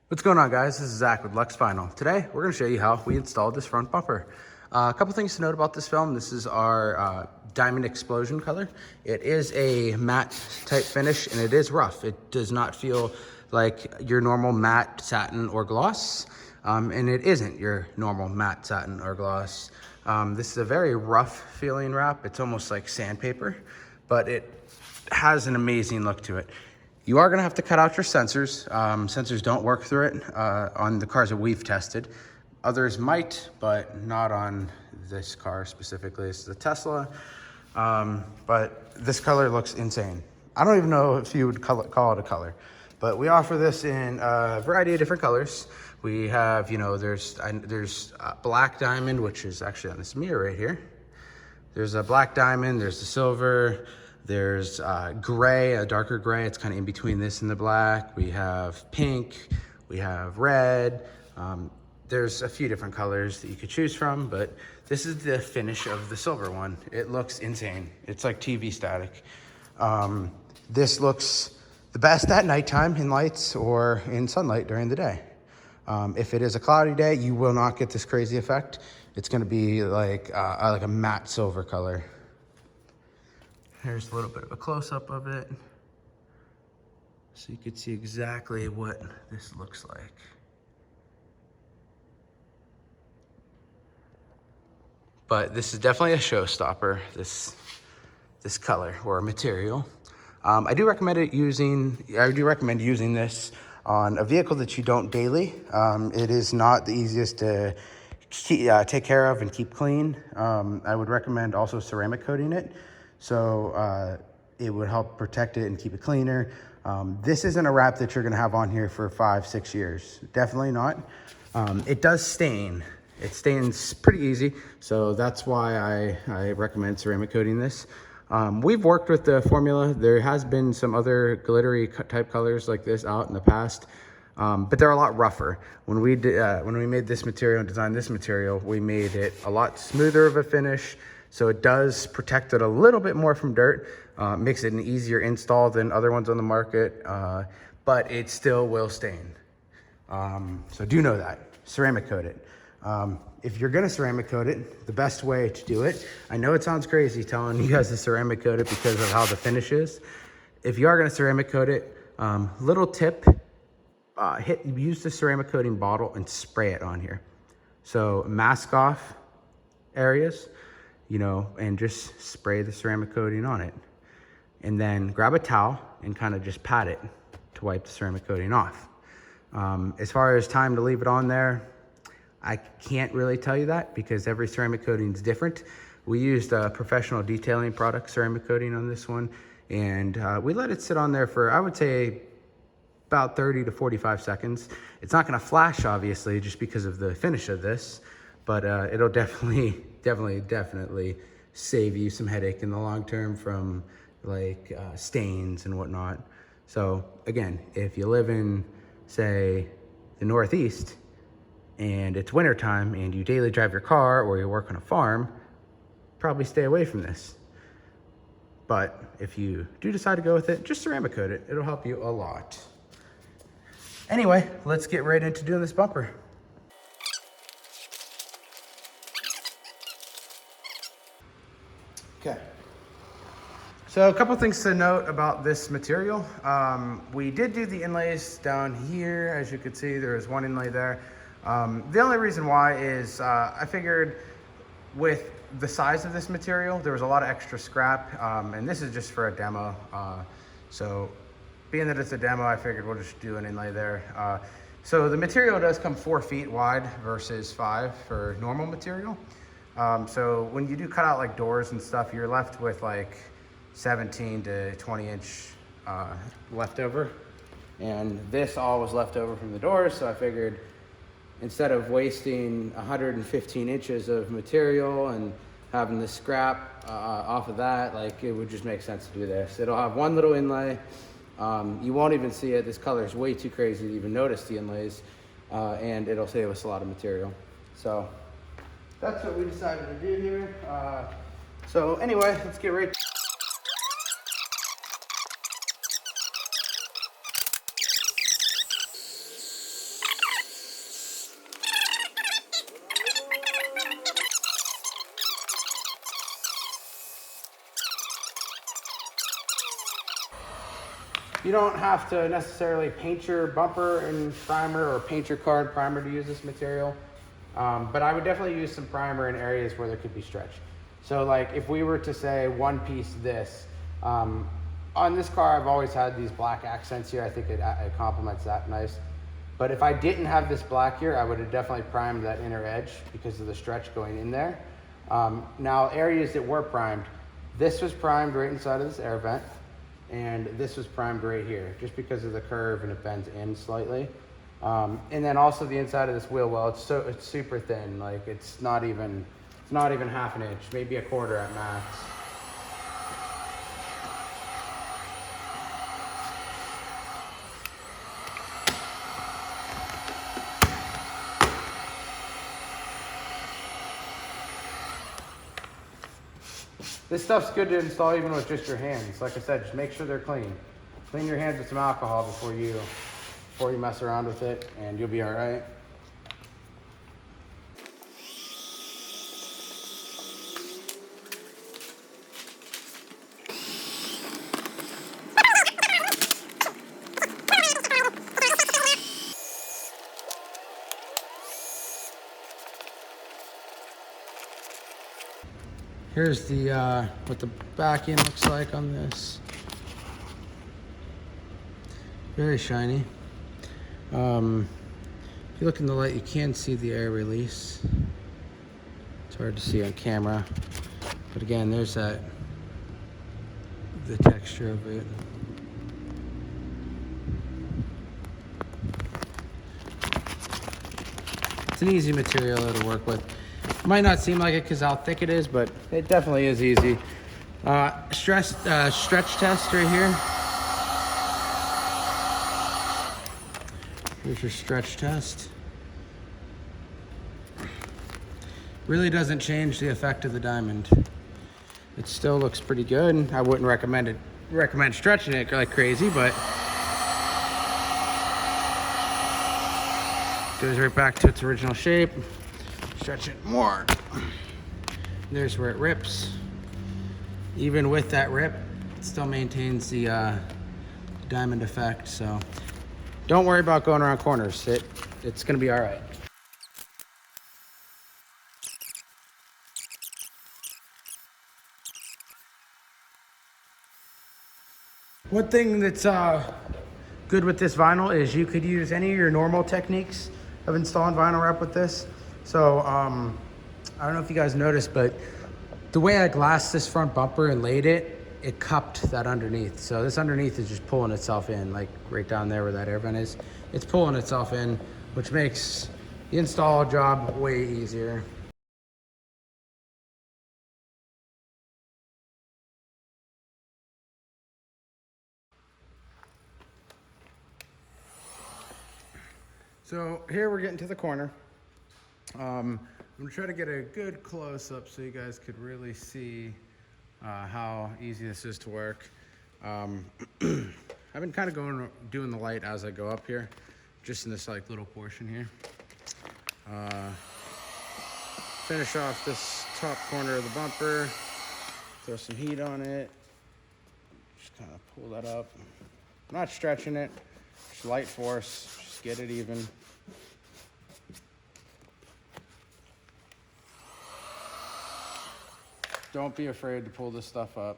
What's going on, guys? This is Zach with Luxx Vinyl. Today, we're going to show you how we installed this front bumper. A couple things to note about this film. This is our Diamond Explosion color. It is a matte type finish, and it is rough. It does not feel like your normal matte satin or gloss, and it isn't your normal matte satin or gloss. This is a very rough feeling wrap. It's almost like sandpaper, but it has an amazing look to it. You are gonna have to cut out your sensors. Sensors don't work through it on the cars that we've tested. Others might, but not on this car specifically. This is a Tesla, but this color looks insane. I don't even know if you would call it a color, but we offer this in a variety of different colors. We have, there's black diamond, which is actually on this mirror right here. There's a black diamond, there's the silver, there's gray, a darker gray. It's kind of in between this and the black. We have pink, we have red. There's a few different colors that you could choose from, but this is the finish of the silver one. It looks insane. It's like TV static. This looks the best at nighttime in lights or in sunlight during the day. If it is a cloudy day, you will not get this crazy effect. It's gonna be like a matte silver color. Here's a little bit of a close-up of it, so you can see exactly what this looks like. But this is definitely a showstopper, this color or material. I do recommend using this on a vehicle that you don't daily. It is not the easiest to take care of and keep clean. I would recommend also ceramic coating it. So it would help protect it and keep it cleaner. This isn't a wrap that you're gonna have on here for 5-6 years. Definitely not. It does stain. It stains pretty easy. So that's why I recommend ceramic coating this. We've worked with the formula. There has been some other glittery type colors like this out in the past, but they're a lot rougher. When we made this material and designed this material, we made it a lot smoother of a finish. So it does protect it a little bit more from dirt, makes it an easier install than other ones on the market, but it still will stain. So do know that, ceramic coat it. If you're gonna ceramic coat it, the best way to do it, I know it sounds crazy telling you guys to ceramic coat it because of how the finish is. If you are gonna ceramic coat it, little tip, use the ceramic coating bottle and spray it on here. So mask off areas, and just spray the ceramic coating on it. And then grab a towel and kind of just pat it to wipe the ceramic coating off. As far as time to leave it on there, I can't really tell you that because every ceramic coating is different. We used a professional detailing product ceramic coating on this one, and we let it sit on there for, I would say, about 30 to 45 seconds. It's not gonna flash, obviously, just because of the finish of this, but it'll definitely save you some headache in the long term from like stains and whatnot. So again, if you live in, say, the Northeast and it's wintertime and you daily drive your car or you work on a farm, probably stay away from this. But if you do decide to go with it, just ceramic coat it. It'll help you a lot. Anyway, let's get right into doing this bumper. Okay, so a couple things to note about this material. We did do the inlays down here. As you can see, there is one inlay there. The only reason why is I figured with the size of this material, there was a lot of extra scrap, and this is just for a demo. So being that it's a demo, I figured we'll just do an inlay there. So the material does come 4 feet wide versus 5 for normal material. So when you do cut out like doors and stuff, you're left with like 17 to 20 inch leftover. And this all was left over from the doors. So I figured instead of wasting 115 inches of material and having the scrap off of that, like it would just make sense to do this. It'll have one little inlay. You won't even see it. This color is way too crazy to even notice the inlays. And it'll save us a lot of material. So that's what we decided to do here. So anyway, let's get right. You don't have to necessarily paint your bumper in primer or paint your car in primer to use this material. But I would definitely use some primer in areas where there could be stretch. So like if we were to say one piece this, on this car I've always had these black accents here. I think it complements that nice. But if I didn't have this black here, I would have definitely primed that inner edge because of the stretch going in there. Now areas that were primed, this was primed right inside of this air vent. And this was primed right here, just because of the curve and it bends in slightly. And then also the inside of this wheel well, it's super thin. Like it's not even half an inch, maybe a quarter at max. This stuff's good to install even with just your hands. Like I said, just make sure they're clean. Clean your hands with some alcohol before you mess around with it, and you'll be all right. Here's the what the back end looks like on this. Very shiny. If you look in the light, you can see the air release. It's hard to see on camera, but again, there's the texture of it. It's an easy material to work with. Might not seem like it because how thick it is, but it definitely is easy. Stretch test right here. Here's your stretch test. Really doesn't change the effect of the diamond. It still looks pretty good. I wouldn't recommend stretching it like crazy, but goes right back to its original shape. Stretch it more. There's where it rips. Even with that rip, it still maintains the diamond effect. So don't worry about going around corners. It's gonna be all right. One thing that's good with this vinyl is you could use any of your normal techniques of installing vinyl wrap with this. So I don't know if you guys noticed, but the way I glassed this front bumper and laid it, it cupped that underneath. So this underneath is just pulling itself in, like right down there where that air vent is. It's pulling itself in, which makes the install job way easier. So here we're getting to the corner. I'm gonna try to get a good close up so you guys could really see how easy this is to work. I've been kind of doing the light as I go up here, just in this like little portion here. Finish off this top corner of the bumper, throw some heat on it, just kind of pull that up. I'm not stretching it, just light force, just get it even. Don't be afraid to pull this stuff up.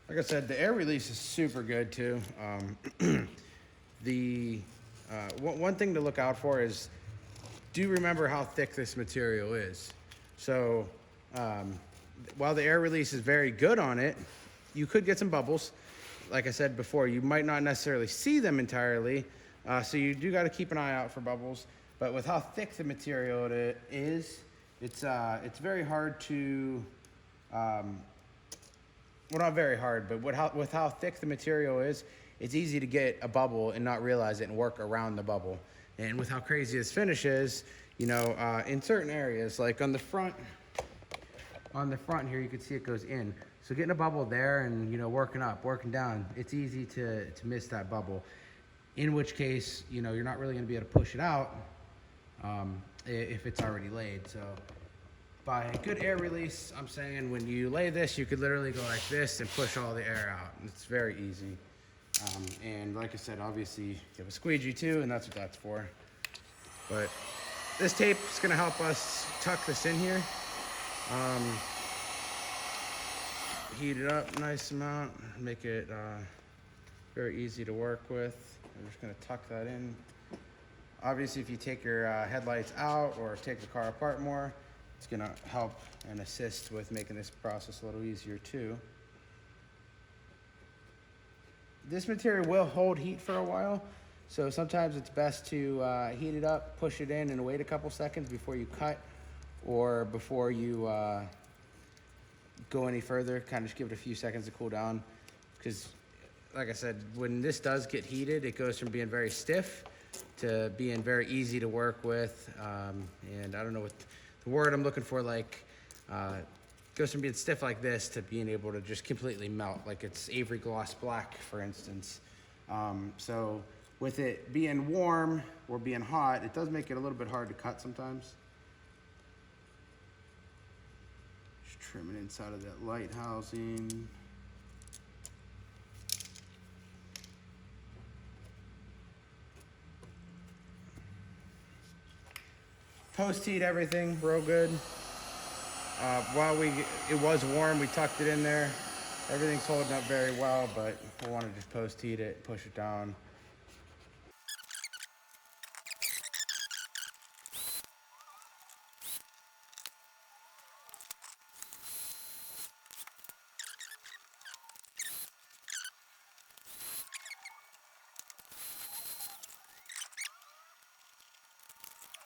Like I said, the air release is super good too. One thing to look out for is, do remember how thick this material is. So while the air release is very good on it, you could get some bubbles. Like I said before, you might not necessarily see them entirely. So you do got to keep an eye out for bubbles. But with how thick the material it is, it's very hard to, well, not very hard, but with how thick the material is, it's easy to get a bubble and not realize it and work around the bubble. And with how crazy this finish is, you know, in certain areas, like on the front here, you can see it goes in. So getting a bubble there and, you know, working up, working down, it's easy to miss that bubble. In which case, you know, you're not really gonna be able to push it out if it's already laid. So By a good air release, I'm saying when you lay this, you could literally go like this and push all the air out. It's very easy. And like I said, obviously you have a squeegee too, and that's what that's for. But this tape is gonna help us tuck this in here. Heat it up nice amount, make it very easy to work with. I'm just gonna tuck that in. Obviously, if you take your headlights out or take the car apart more, it's gonna help and assist with making this process a little easier too. This material will hold heat for a while, so sometimes it's best to heat it up, push it in, and wait a couple seconds before you cut or before you go any further. Kind of just give it a few seconds to cool down, because like I said, when this does get heated, it goes from being very stiff to being very easy to work with. And I don't know what the word I'm looking for, like goes from being stiff like this to being able to just completely melt, like it's Avery Gloss Black, for instance. So with it being warm or being hot, it does make it a little bit hard to cut sometimes. Just trimming inside of that light housing. Post heat everything real good. While it was warm, we tucked it in there. Everything's holding up very well, but we want to just post heat it, push it down.